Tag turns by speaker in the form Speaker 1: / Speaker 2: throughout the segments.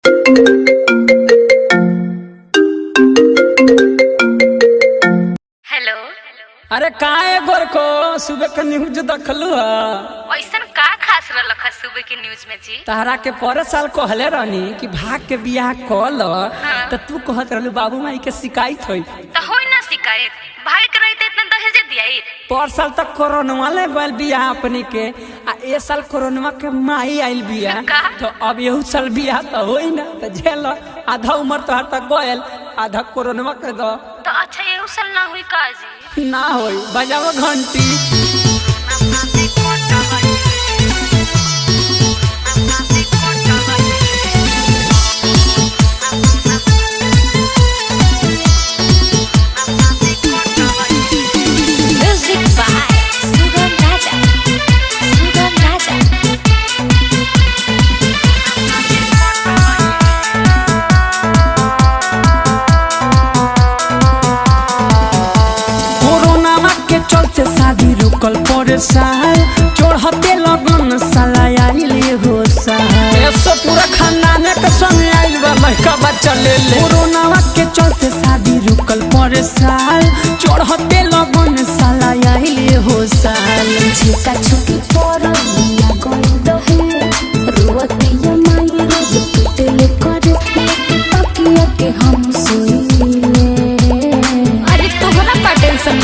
Speaker 1: Hello.
Speaker 2: अरे काहे गोरको सुबह के न्यूज देखलू
Speaker 1: ऐसा का खास रख सुबह के न्यूज में जी?
Speaker 2: तहरा के पर साल कहले रहनी कि भाग के बियाह कल तो तू कहत रहलू बाबू माई के शिकायत होई
Speaker 1: तो होई ना शिकायत। भाई के रहते इतना दहेज दिया
Speaker 2: पर साल तक कोरोना ले गल बियाह अपनी के आ ए साल कोरोना के माई आइल बियाह तो अब यहू साल बियाह तो होई ना तो झेल आधा उम्र तो तक गयल आधा कोरोना के दो
Speaker 1: तो अच्छा ये उसल ना हुई का जी?
Speaker 2: ना होई बजाओ घंटी। चलते शादी रुकल पर साल चढ़ते लगन साला आइले हो साल सब पूरा खानदान के संग आइल बा लड़का बच्चा ले ले। कोरोना के चलते शादी रुकल पर साल चढ़ते लगन साला आइले हो साल
Speaker 3: झिका छुकी पर लिया गई दहे रुवती माई रोज पिटले करे तकिया के हम सोइले।
Speaker 1: अरे तोहरा का टेंशन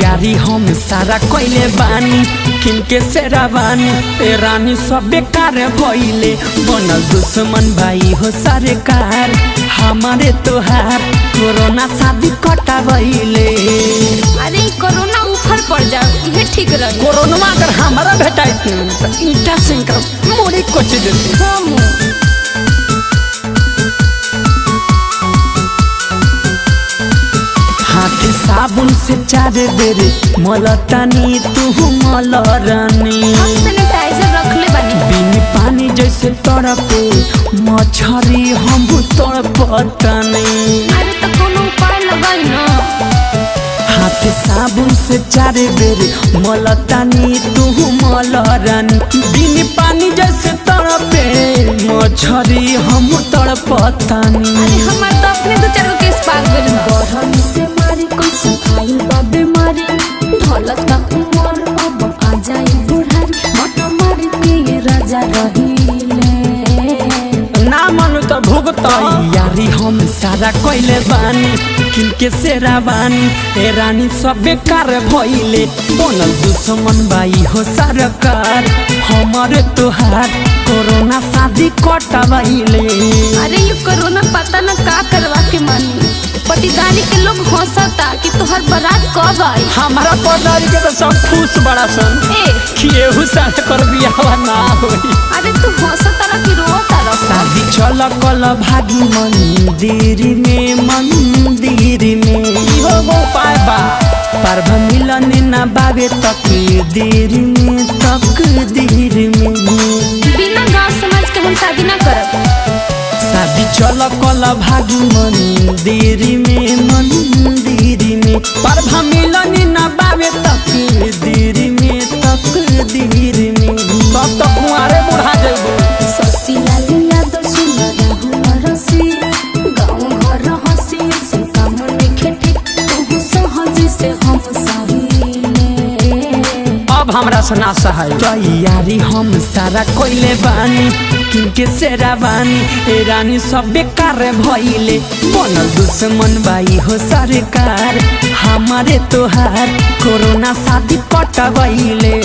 Speaker 2: यारी हम सारा कोइले बानी किनके सेरा बानी ए रानी सब बेकार भइले बनल दुश्मन भाई हो सरकार हमारे तोहार कोरोना शादी कटा भइले।
Speaker 1: अरे कोरोना ऊपर पड़ जाओ ये ठीक रही।
Speaker 2: कोरोना अगर हमारा भेटाइत तो ईटा सिंकर मोरी कोच देती हाथ साबुन से 4 बेर मलतानी तू मलरानी
Speaker 1: हम सैनिटाइजर रख ले बनी
Speaker 2: बिन पानी जैसे तड़पे मछरी हम तड़पतानी।
Speaker 1: अरे तो कोनो उपाय लगाई ना।
Speaker 2: हाथ साबुन से 4 बेर मलतानी तू मलरानी बिन पानी जैसे तड़पे मछरी हम तड़पतानी।
Speaker 1: अरे हमार तो अपने 2-4 केस पाग गइल
Speaker 3: गरम से मारी कैसे खाई बा बीमारी ढलत का उमर अब आ जाई बुढ़ारी मटा मारी के राजा रहीले।
Speaker 2: ना मन तो भुगत यारी हम सारा कोइले बानी किनके सेरा बानी ए रानी सब बेकार भइले बनल दुश्मन भाई हो सरकार हमारे तोहार कोरोना शादी कटावइले।
Speaker 1: अरे ये कोरोना पता न का करवा के मानी पटीदारी के लोग हंसता कि तोहर बारात कब आई।
Speaker 2: हमारा पदारी के तो सब खुश बड़ा सन केहू साथ कर बियाह ना होई।
Speaker 1: अरे तू हंसता रह कि रोता रह?
Speaker 2: शादी चल कल भागी मंदिर में इहो उपाय बा पर्व मिलन ना बाबे तकदीर में
Speaker 1: बिना गाँव समाज के हम शादी ना करब।
Speaker 2: शादी चल कल भागी मंदिर में पर्व मिलन ना बाबे तकदीर में तब तक कुंवारे बुढ़ा जइबो।
Speaker 3: ससी लालिया तो सुनरा हुरसी गाँव घर हंसी से काम लिखे ठीक तू सहज से हम सहीले।
Speaker 2: अब हमरा सुना सहाय तैयारी हम सारा कोइले बानी किनके सेरा बानी ए रानी सब बेकार भइले बनल दुश्मन भाई हो सरकार हमारे तोहार कोरोना शादी कटावइले।